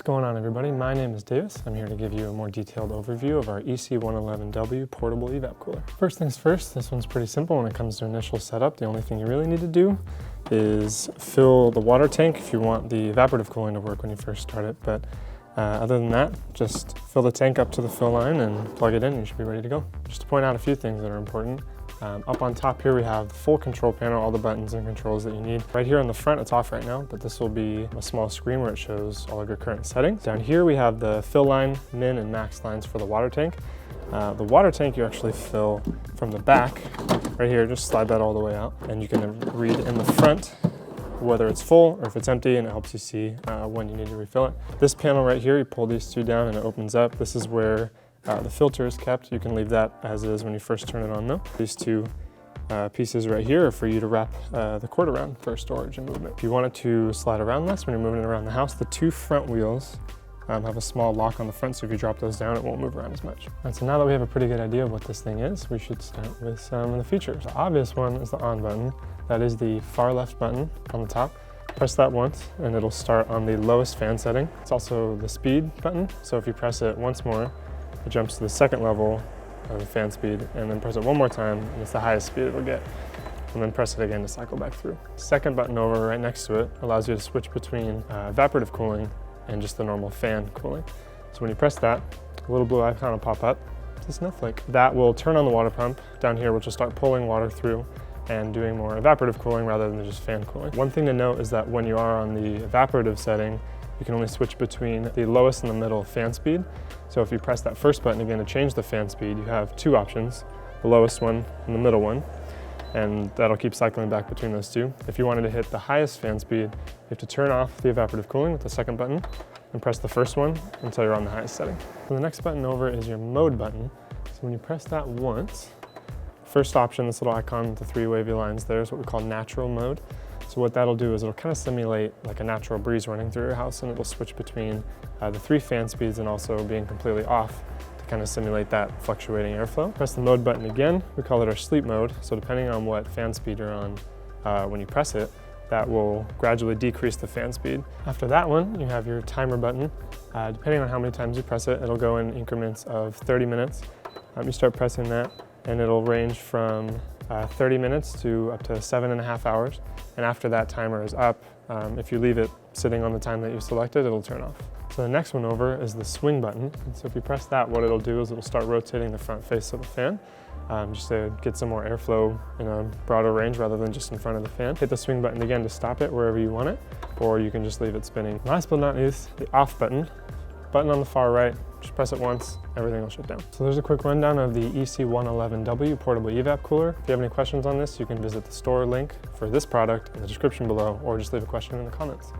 What's going on, everybody? My name is Davis. I'm here to give you a more detailed overview of our EC111W Portable Evap Cooler. First things first, this one's pretty simple when it comes to initial setup. The only thing you really need to do is fill the water tank if you want the evaporative cooling to work when you first start it. But other than that, just fill the tank up to the fill line and plug it in and you should be ready to go. Just to point out a few things that are important. Up on top here we have the full control panel, all the buttons and controls that you need. Right here on the front, it's off right now, but this will be a small screen where it shows all of your current settings. Down here we have the fill line, min and max lines for the water tank. The water tank you actually fill from the back. Right here, just slide that all the way out. And you can read in the front whether it's full or if it's empty, and it helps you see when you need to refill it. This panel right here, you pull these two down and it opens up. This is where the filter is kept. You can leave that as is when you first turn it on though. These two pieces right here are for you to wrap the cord around for storage and movement. If you want it to slide around less when you're moving it around the house, the two front wheels have a small lock on the front, so if you drop those down, it won't move around as much. And so now that we have a pretty good idea of what this thing is, we should start with some of the features. The obvious one is the on button. That is the far left button on the top. Press that once and it'll start on the lowest fan setting. It's also the speed button, so if you press it once more, it jumps to the second level of the fan speed, and then press it one more time and it's the highest speed it'll get. And then press it again to cycle back through. Second button over right next to it allows you to switch between evaporative cooling and just the normal fan cooling. So when you press that, a little blue icon will pop up. It's a snowflake. That will turn on the water pump down here, which will start pulling water through and doing more evaporative cooling rather than just fan cooling. One thing to note is that when you are on the evaporative setting, you can only switch between the lowest and the middle fan speed. So if you press that first button again to change the fan speed, you have two options, the lowest one and the middle one, and that'll keep cycling back between those two. If you wanted to hit the highest fan speed, you have to turn off the evaporative cooling with the second button and press the first one until you're on the highest setting. So the next button over is your mode button. So when you press that once, first option, this little icon with the three wavy lines there, is what we call natural mode. So what that'll do is it'll kind of simulate like a natural breeze running through your house, and it'll switch between the three fan speeds and also being completely off to kind of simulate that fluctuating airflow. Press the mode button again. We call it our sleep mode. So depending on what fan speed you're on when you press it, that will gradually decrease the fan speed. After that one, you have your timer button. Depending on how many times you press it, it'll go in increments of 30 minutes. You start pressing that, and it'll range from 30 minutes to up to 7.5 hours. And after that timer is up, if you leave it sitting on the time that you selected, it'll turn off. So the next one over is the swing button. And so if you press that, what it'll do is it'll start rotating the front face of the fan, just to get some more airflow in a broader range rather than just in front of the fan. Hit the swing button again to stop it wherever you want it, or you can just leave it spinning. Last but not least, the off button. Button on the far right, just press it once, everything will shut down. So there's a quick rundown of the EC111W Portable Evap Cooler. If you have any questions on this, you can visit the store link for this product in the description below, or just leave a question in the comments.